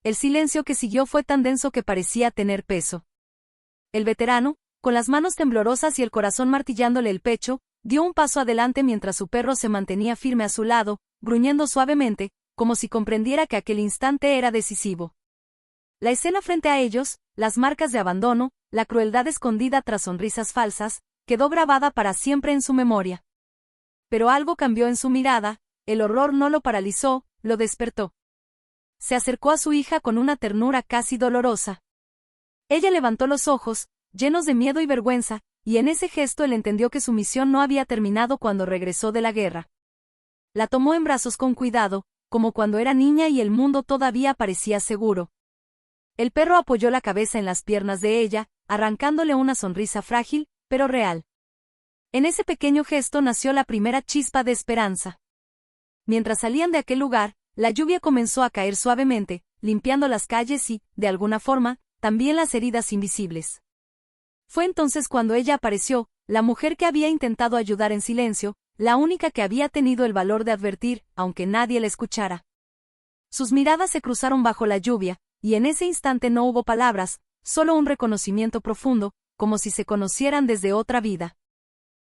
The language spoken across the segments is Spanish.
El silencio que siguió fue tan denso que parecía tener peso. El veterano, con las manos temblorosas y el corazón martillándole el pecho, dio un paso adelante mientras su perro se mantenía firme a su lado, gruñendo suavemente, como si comprendiera que aquel instante era decisivo. La escena frente a ellos, las marcas de abandono, la crueldad escondida tras sonrisas falsas, quedó grabada para siempre en su memoria. Pero algo cambió en su mirada, el horror no lo paralizó, lo despertó. Se acercó a su hija con una ternura casi dolorosa. Ella levantó los ojos, llenos de miedo y vergüenza, y en ese gesto él entendió que su misión no había terminado cuando regresó de la guerra. La tomó en brazos con cuidado, como cuando era niña y el mundo todavía parecía seguro. El perro apoyó la cabeza en las piernas de ella, arrancándole una sonrisa frágil, pero real. En ese pequeño gesto nació la primera chispa de esperanza. Mientras salían de aquel lugar, la lluvia comenzó a caer suavemente, limpiando las calles y, de alguna forma, también las heridas invisibles. Fue entonces cuando ella apareció, la mujer que había intentado ayudar en silencio, la única que había tenido el valor de advertir, aunque nadie la escuchara. Sus miradas se cruzaron bajo la lluvia, y en ese instante no hubo palabras, solo un reconocimiento profundo, como si se conocieran desde otra vida.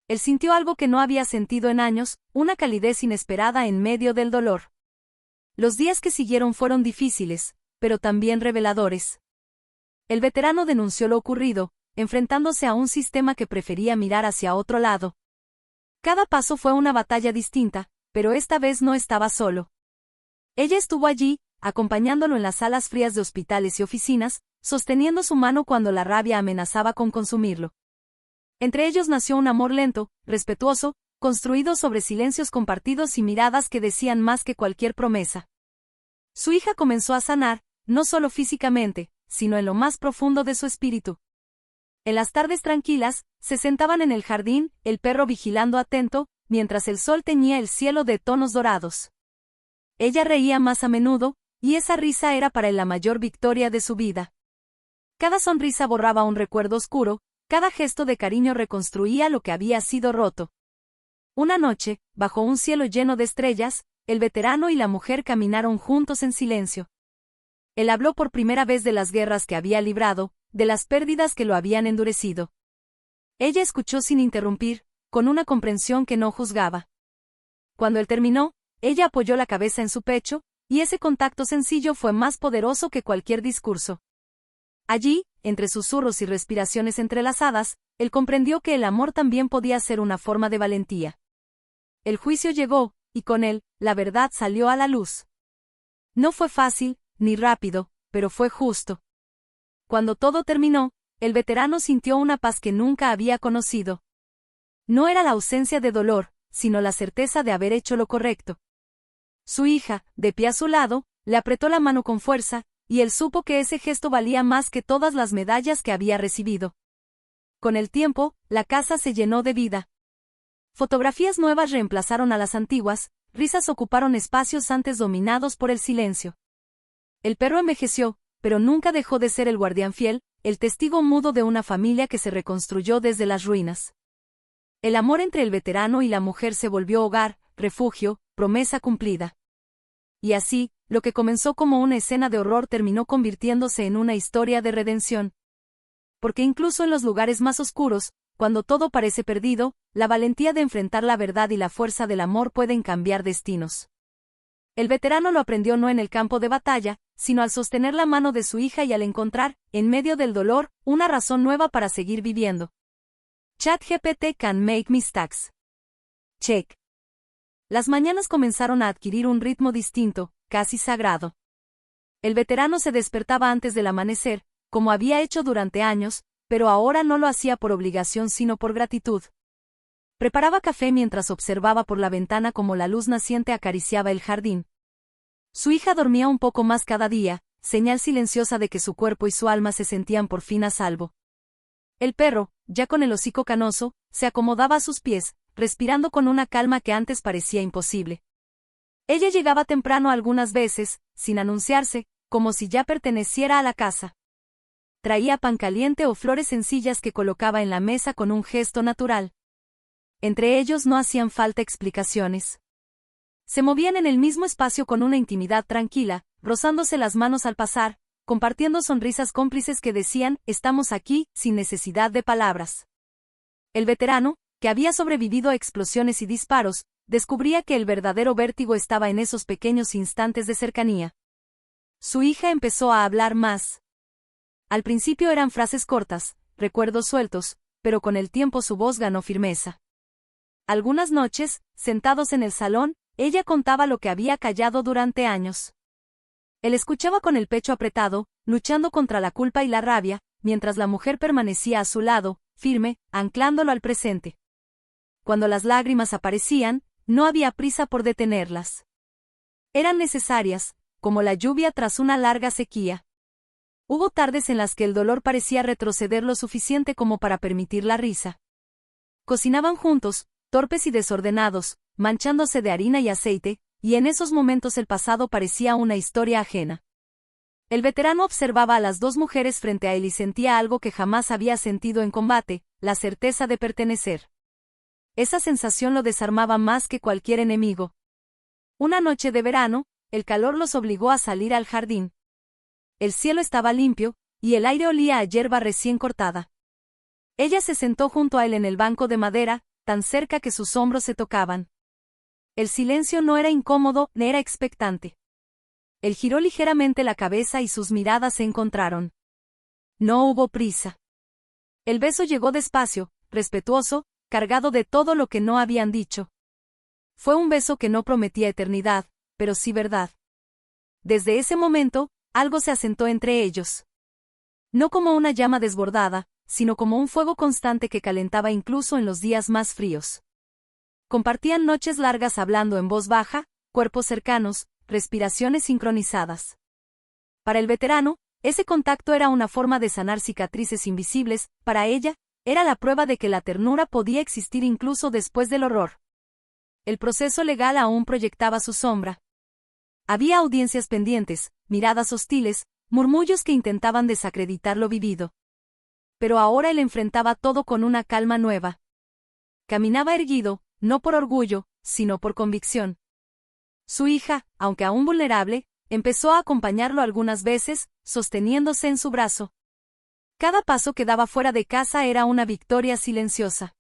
Él sintió algo que no había sentido en años, una calidez inesperada en medio del dolor. Los días que siguieron fueron difíciles, pero también reveladores. El veterano denunció lo ocurrido, enfrentándose a un sistema que prefería mirar hacia otro lado. Cada paso fue una batalla distinta, pero esta vez no estaba solo. Ella estuvo allí, acompañándolo en las salas frías de hospitales y oficinas, sosteniendo su mano cuando la rabia amenazaba con consumirlo. Entre ellos nació un amor lento, respetuoso, construido sobre silencios compartidos y miradas que decían más que cualquier promesa. Su hija comenzó a sanar, no solo físicamente, sino en lo más profundo de su espíritu. En las tardes tranquilas, se sentaban en el jardín, el perro vigilando atento, mientras el sol teñía el cielo de tonos dorados. Ella reía más a menudo, y esa risa era para él la mayor victoria de su vida. Cada sonrisa borraba un recuerdo oscuro, cada gesto de cariño reconstruía lo que había sido roto. Una noche, bajo un cielo lleno de estrellas, el veterano y la mujer caminaron juntos en silencio. Él habló por primera vez de las guerras que había librado, de las pérdidas que lo habían endurecido. Ella escuchó sin interrumpir, con una comprensión que no juzgaba. Cuando él terminó, ella apoyó la cabeza en su pecho, y ese contacto sencillo fue más poderoso que cualquier discurso. Allí, entre susurros y respiraciones entrelazadas, él comprendió que el amor también podía ser una forma de valentía. El juicio llegó, y con él, la verdad salió a la luz. No fue fácil, ni rápido, pero fue justo. Cuando todo terminó, el veterano sintió una paz que nunca había conocido. No era la ausencia de dolor, sino la certeza de haber hecho lo correcto. Su hija, de pie a su lado, le apretó la mano con fuerza, y él supo que ese gesto valía más que todas las medallas que había recibido. Con el tiempo, la casa se llenó de vida. Fotografías nuevas reemplazaron a las antiguas, risas ocuparon espacios antes dominados por el silencio. El perro envejeció, pero nunca dejó de ser el guardián fiel, el testigo mudo de una familia que se reconstruyó desde las ruinas. El amor entre el veterano y la mujer se volvió hogar, refugio, promesa cumplida. Y así, lo que comenzó como una escena de horror terminó convirtiéndose en una historia de redención. Porque incluso en los lugares más oscuros, cuando todo parece perdido, la valentía de enfrentar la verdad y la fuerza del amor pueden cambiar destinos. El veterano lo aprendió no en el campo de batalla, sino al sostener la mano de su hija y al encontrar, en medio del dolor, una razón nueva para seguir viviendo. ChatGPT can make mistakes. Check. Las mañanas comenzaron a adquirir un ritmo distinto, casi sagrado. El veterano se despertaba antes del amanecer, como había hecho durante años, pero ahora no lo hacía por obligación sino por gratitud. Preparaba café mientras observaba por la ventana cómo la luz naciente acariciaba el jardín. Su hija dormía un poco más cada día, señal silenciosa de que su cuerpo y su alma se sentían por fin a salvo. El perro, ya con el hocico canoso, se acomodaba a sus pies, respirando con una calma que antes parecía imposible. Ella llegaba temprano algunas veces, sin anunciarse, como si ya perteneciera a la casa. Traía pan caliente o flores sencillas que colocaba en la mesa con un gesto natural. Entre ellos no hacían falta explicaciones. Se movían en el mismo espacio con una intimidad tranquila, rozándose las manos al pasar, compartiendo sonrisas cómplices que decían, estamos aquí, sin necesidad de palabras. El veterano, que había sobrevivido a explosiones y disparos, descubría que el verdadero vértigo estaba en esos pequeños instantes de cercanía. Su hija empezó a hablar más. Al principio eran frases cortas, recuerdos sueltos, pero con el tiempo su voz ganó firmeza. Algunas noches, sentados en el salón, ella contaba lo que había callado durante años. Él escuchaba con el pecho apretado, luchando contra la culpa y la rabia, mientras la mujer permanecía a su lado, firme, anclándolo al presente. Cuando las lágrimas aparecían, no había prisa por detenerlas. Eran necesarias, como la lluvia tras una larga sequía. Hubo tardes en las que el dolor parecía retroceder lo suficiente como para permitir la risa. Cocinaban juntos, torpes y desordenados, manchándose de harina y aceite, y en esos momentos el pasado parecía una historia ajena. El veterano observaba a las dos mujeres frente a él y sentía algo que jamás había sentido en combate, la certeza de pertenecer. Esa sensación lo desarmaba más que cualquier enemigo. Una noche de verano, el calor los obligó a salir al jardín. El cielo estaba limpio, y el aire olía a hierba recién cortada. Ella se sentó junto a él en el banco de madera, tan cerca que sus hombros se tocaban. El silencio no era incómodo, ni era expectante. Él giró ligeramente la cabeza y sus miradas se encontraron. No hubo prisa. El beso llegó despacio, respetuoso, cargado de todo lo que no habían dicho. Fue un beso que no prometía eternidad, pero sí verdad. Desde ese momento, algo se asentó entre ellos. No como una llama desbordada, sino como un fuego constante que calentaba incluso en los días más fríos. Compartían noches largas hablando en voz baja, cuerpos cercanos, respiraciones sincronizadas. Para el veterano, ese contacto era una forma de sanar cicatrices invisibles, para ella, era la prueba de que la ternura podía existir incluso después del horror. El proceso legal aún proyectaba su sombra. Había audiencias pendientes, miradas hostiles, murmullos que intentaban desacreditar lo vivido. Pero ahora él enfrentaba todo con una calma nueva. Caminaba erguido, no por orgullo, sino por convicción. Su hija, aunque aún vulnerable, empezó a acompañarlo algunas veces, sosteniéndose en su brazo. Cada paso que daba fuera de casa era una victoria silenciosa.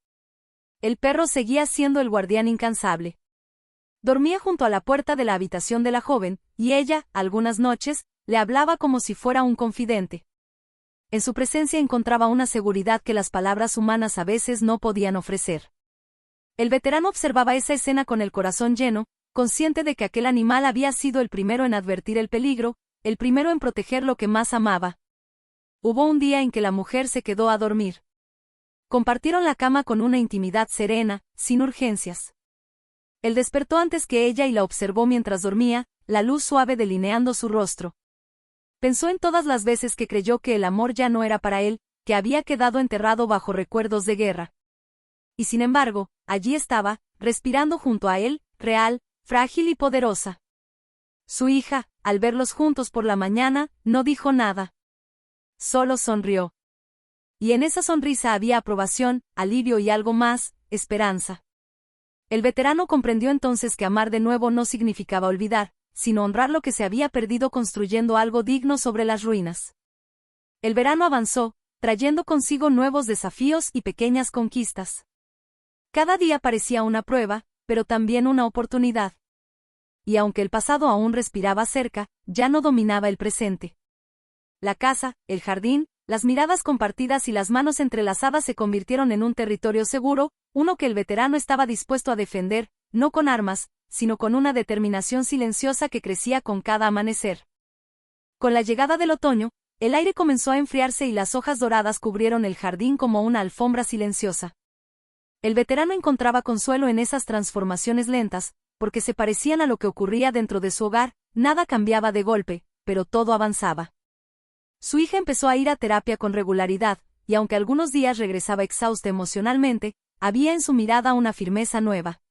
El perro seguía siendo el guardián incansable. Dormía junto a la puerta de la habitación de la joven, y ella, algunas noches, le hablaba como si fuera un confidente. En su presencia encontraba una seguridad que las palabras humanas a veces no podían ofrecer. El veterano observaba esa escena con el corazón lleno, consciente de que aquel animal había sido el primero en advertir el peligro, el primero en proteger lo que más amaba. Hubo un día en que la mujer se quedó a dormir. Compartieron la cama con una intimidad serena, sin urgencias. Él despertó antes que ella y la observó mientras dormía, la luz suave delineando su rostro. Pensó en todas las veces que creyó que el amor ya no era para él, que había quedado enterrado bajo recuerdos de guerra. Y sin embargo, allí estaba, respirando junto a él, real, frágil y poderosa. Su hija, al verlos juntos por la mañana, no dijo nada. Solo sonrió. Y en esa sonrisa había aprobación, alivio y algo más, esperanza. El veterano comprendió entonces que amar de nuevo no significaba olvidar, sino honrar lo que se había perdido construyendo algo digno sobre las ruinas. El verano avanzó, trayendo consigo nuevos desafíos y pequeñas conquistas. Cada día parecía una prueba, pero también una oportunidad. Y aunque el pasado aún respiraba cerca, ya no dominaba el presente. La casa, el jardín, las miradas compartidas y las manos entrelazadas se convirtieron en un territorio seguro, uno que el veterano estaba dispuesto a defender, no con armas, sino con una determinación silenciosa que crecía con cada amanecer. Con la llegada del otoño, el aire comenzó a enfriarse y las hojas doradas cubrieron el jardín como una alfombra silenciosa. El veterano encontraba consuelo en esas transformaciones lentas, porque se parecían a lo que ocurría dentro de su hogar, nada cambiaba de golpe, pero todo avanzaba. Su hija empezó a ir a terapia con regularidad, y aunque algunos días regresaba exhausta emocionalmente, había en su mirada una firmeza nueva.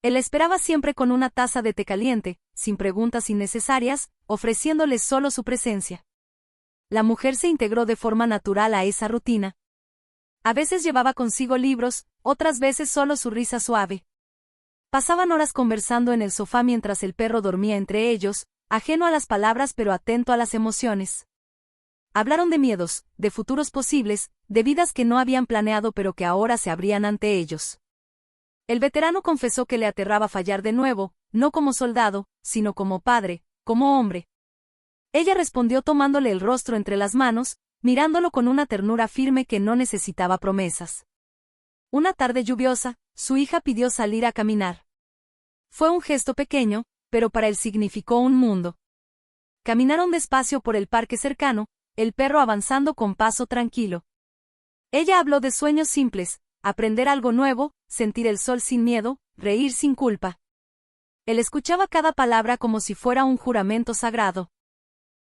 Él esperaba siempre con una taza de té caliente, sin preguntas innecesarias, ofreciéndole solo su presencia. La mujer se integró de forma natural a esa rutina. A veces llevaba consigo libros, otras veces solo su risa suave. Pasaban horas conversando en el sofá mientras el perro dormía entre ellos, ajeno a las palabras pero atento a las emociones. Hablaron de miedos, de futuros posibles, de vidas que no habían planeado pero que ahora se abrían ante ellos. El veterano confesó que le aterraba fallar de nuevo, no como soldado, sino como padre, como hombre. Ella respondió tomándole el rostro entre las manos, mirándolo con una ternura firme que no necesitaba promesas. Una tarde lluviosa, su hija pidió salir a caminar. Fue un gesto pequeño, pero para él significó un mundo. Caminaron despacio por el parque cercano, el perro avanzando con paso tranquilo. Ella habló de sueños simples, aprender algo nuevo, sentir el sol sin miedo, reír sin culpa. Él escuchaba cada palabra como si fuera un juramento sagrado.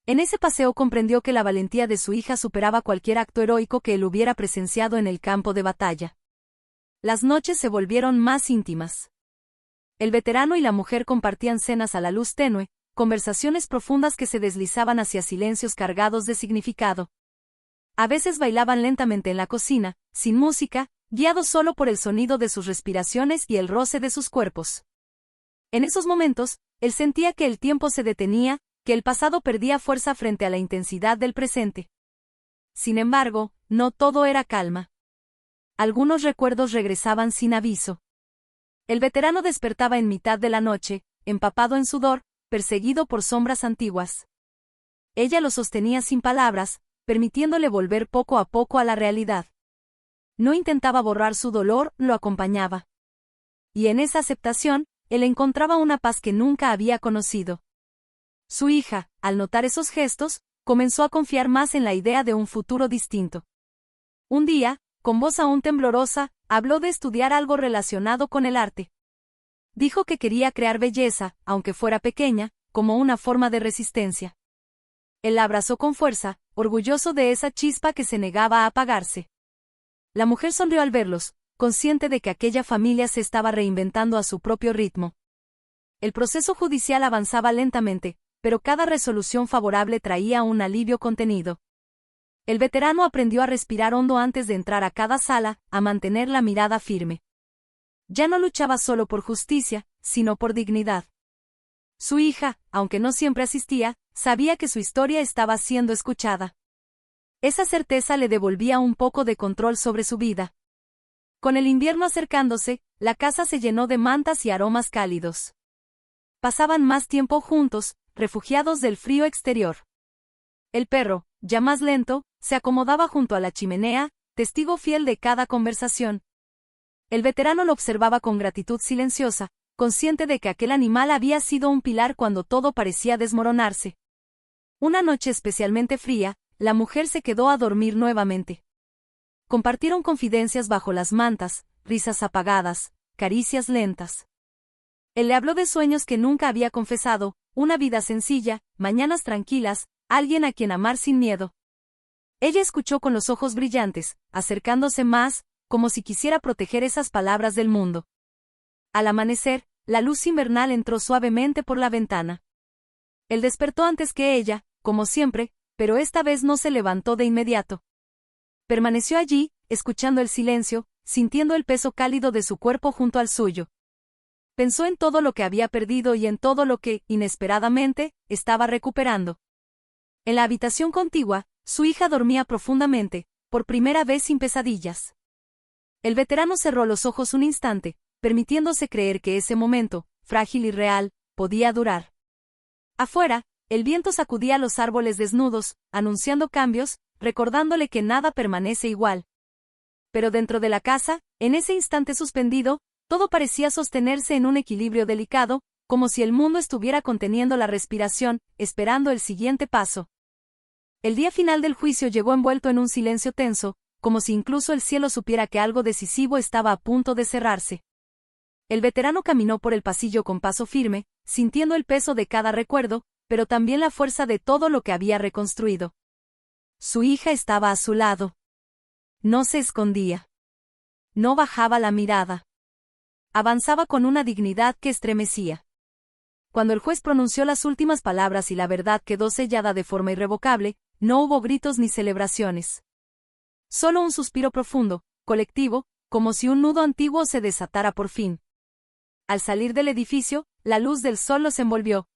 En ese paseo comprendió que la valentía de su hija superaba cualquier acto heroico que él hubiera presenciado en el campo de batalla. Las noches se volvieron más íntimas. El veterano y la mujer compartían cenas a la luz tenue, conversaciones profundas que se deslizaban hacia silencios cargados de significado. A veces bailaban lentamente en la cocina, sin música, guiados solo por el sonido de sus respiraciones y el roce de sus cuerpos. En esos momentos, él sentía que el tiempo se detenía, que el pasado perdía fuerza frente a la intensidad del presente. Sin embargo, no todo era calma. Algunos recuerdos regresaban sin aviso. El veterano despertaba en mitad de la noche, empapado en sudor, perseguido por sombras antiguas. Ella lo sostenía sin palabras, permitiéndole volver poco a poco a la realidad. No intentaba borrar su dolor, lo acompañaba. Y en esa aceptación, él encontraba una paz que nunca había conocido. Su hija, al notar esos gestos, comenzó a confiar más en la idea de un futuro distinto. Un día, con voz aún temblorosa, habló de estudiar algo relacionado con el arte. Dijo que quería crear belleza, aunque fuera pequeña, como una forma de resistencia. Él la abrazó con fuerza, orgulloso de esa chispa que se negaba a apagarse. La mujer sonrió al verlos, consciente de que aquella familia se estaba reinventando a su propio ritmo. El proceso judicial avanzaba lentamente, pero cada resolución favorable traía un alivio contenido. El veterano aprendió a respirar hondo antes de entrar a cada sala, a mantener la mirada firme. Ya no luchaba solo por justicia, sino por dignidad. Su hija, aunque no siempre asistía, sabía que su historia estaba siendo escuchada. Esa certeza le devolvía un poco de control sobre su vida. Con el invierno acercándose, la casa se llenó de mantas y aromas cálidos. Pasaban más tiempo juntos, refugiados del frío exterior. El perro, ya más lento, se acomodaba junto a la chimenea, testigo fiel de cada conversación. El veterano lo observaba con gratitud silenciosa, consciente de que aquel animal había sido un pilar cuando todo parecía desmoronarse. Una noche especialmente fría, la mujer se quedó a dormir nuevamente. Compartieron confidencias bajo las mantas, risas apagadas, caricias lentas. Él le habló de sueños que nunca había confesado, una vida sencilla, mañanas tranquilas, alguien a quien amar sin miedo. Ella escuchó con los ojos brillantes, acercándose más, como si quisiera proteger esas palabras del mundo. Al amanecer, la luz invernal entró suavemente por la ventana. Él despertó antes que ella, como siempre, pero esta vez no se levantó de inmediato. Permaneció allí, escuchando el silencio, sintiendo el peso cálido de su cuerpo junto al suyo. Pensó en todo lo que había perdido y en todo lo que, inesperadamente, estaba recuperando. En la habitación contigua, su hija dormía profundamente, por primera vez sin pesadillas. El veterano cerró los ojos un instante, permitiéndose creer que ese momento, frágil y real, podía durar. Afuera, el viento sacudía los árboles desnudos, anunciando cambios, recordándole que nada permanece igual. Pero dentro de la casa, en ese instante suspendido, todo parecía sostenerse en un equilibrio delicado, como si el mundo estuviera conteniendo la respiración, esperando el siguiente paso. El día final del juicio llegó envuelto en un silencio tenso, como si incluso el cielo supiera que algo decisivo estaba a punto de cerrarse. El veterano caminó por el pasillo con paso firme, sintiendo el peso de cada recuerdo, pero también la fuerza de todo lo que había reconstruido. Su hija estaba a su lado. No se escondía. No bajaba la mirada. Avanzaba con una dignidad que estremecía. Cuando el juez pronunció las últimas palabras y la verdad quedó sellada de forma irrevocable, no hubo gritos ni celebraciones. Solo un suspiro profundo, colectivo, como si un nudo antiguo se desatara por fin. Al salir del edificio, la luz del sol los envolvió.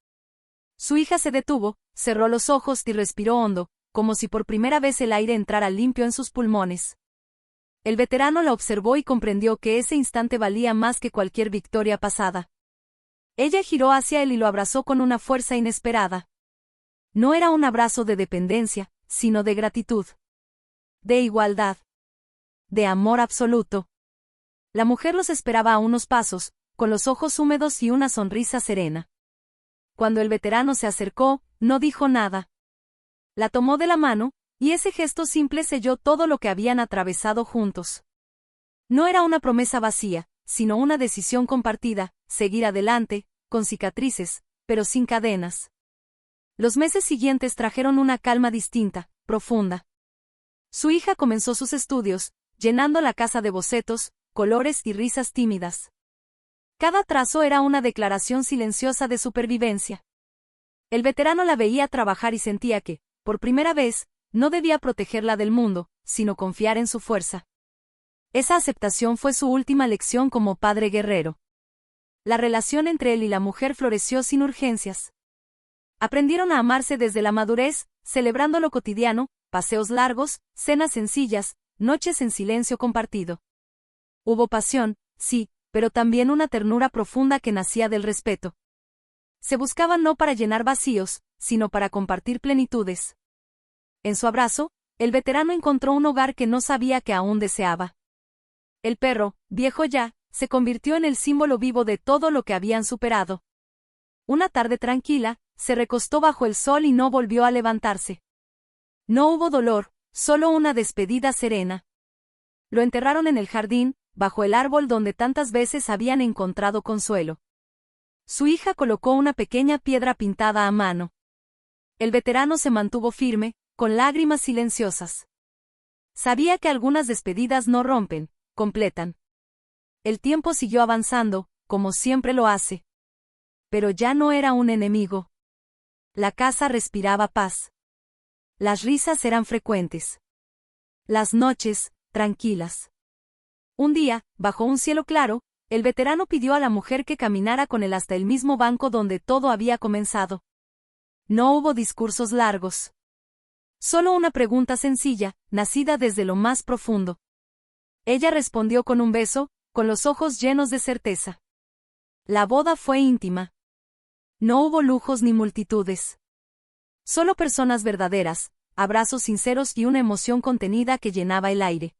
Su hija se detuvo, cerró los ojos y respiró hondo, como si por primera vez el aire entrara limpio en sus pulmones. El veterano la observó y comprendió que ese instante valía más que cualquier victoria pasada. Ella giró hacia él y lo abrazó con una fuerza inesperada. No era un abrazo de dependencia, sino de gratitud. De igualdad. De amor absoluto. La mujer los esperaba a unos pasos, con los ojos húmedos y una sonrisa serena. Cuando el veterano se acercó, no dijo nada. La tomó de la mano, y ese gesto simple selló todo lo que habían atravesado juntos. No era una promesa vacía, sino una decisión compartida, seguir adelante, con cicatrices, pero sin cadenas. Los meses siguientes trajeron una calma distinta, profunda. Su hija comenzó sus estudios, llenando la casa de bocetos, colores y risas tímidas. Cada trazo era una declaración silenciosa de supervivencia. El veterano la veía trabajar y sentía que, por primera vez, no debía protegerla del mundo, sino confiar en su fuerza. Esa aceptación fue su última lección como padre guerrero. La relación entre él y la mujer floreció sin urgencias. Aprendieron a amarse desde la madurez, celebrando lo cotidiano, paseos largos, cenas sencillas, noches en silencio compartido. Hubo pasión, sí, pero también una ternura profunda que nacía del respeto. Se buscaban no para llenar vacíos, sino para compartir plenitudes. En su abrazo, el veterano encontró un hogar que no sabía que aún deseaba. El perro, viejo ya, se convirtió en el símbolo vivo de todo lo que habían superado. Una tarde tranquila, se recostó bajo el sol y no volvió a levantarse. No hubo dolor, solo una despedida serena. Lo enterraron en el jardín, bajo el árbol donde tantas veces habían encontrado consuelo. Su hija colocó una pequeña piedra pintada a mano. El veterano se mantuvo firme, con lágrimas silenciosas. Sabía que algunas despedidas no rompen, completan. El tiempo siguió avanzando, como siempre lo hace. Pero ya no era un enemigo. La casa respiraba paz. Las risas eran frecuentes. Las noches, tranquilas. Un día, bajo un cielo claro, el veterano pidió a la mujer que caminara con él hasta el mismo banco donde todo había comenzado. No hubo discursos largos. Solo una pregunta sencilla, nacida desde lo más profundo. Ella respondió con un beso, con los ojos llenos de certeza. La boda fue íntima. No hubo lujos ni multitudes. Solo personas verdaderas, abrazos sinceros y una emoción contenida que llenaba el aire.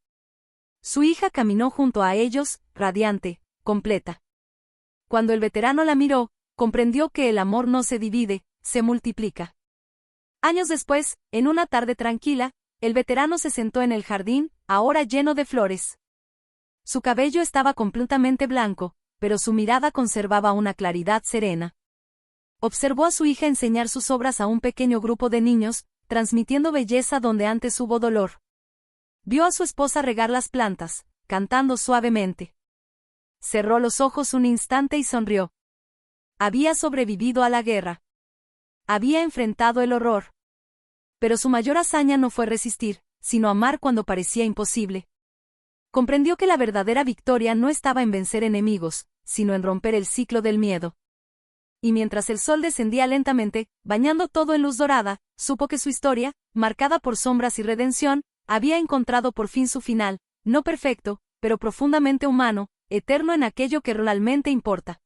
Su hija caminó junto a ellos, radiante, completa. Cuando el veterano la miró, comprendió que el amor no se divide, se multiplica. Años después, en una tarde tranquila, el veterano se sentó en el jardín, ahora lleno de flores. Su cabello estaba completamente blanco, pero su mirada conservaba una claridad serena. Observó a su hija enseñar sus obras a un pequeño grupo de niños, transmitiendo belleza donde antes hubo dolor. Vio a su esposa regar las plantas, cantando suavemente. Cerró los ojos un instante y sonrió. Había sobrevivido a la guerra. Había enfrentado el horror. Pero su mayor hazaña no fue resistir, sino amar cuando parecía imposible. Comprendió que la verdadera victoria no estaba en vencer enemigos, sino en romper el ciclo del miedo. Y mientras el sol descendía lentamente, bañando todo en luz dorada, supo que su historia, marcada por sombras y redención, había encontrado por fin su final, no perfecto, pero profundamente humano, eterno en aquello que realmente importa.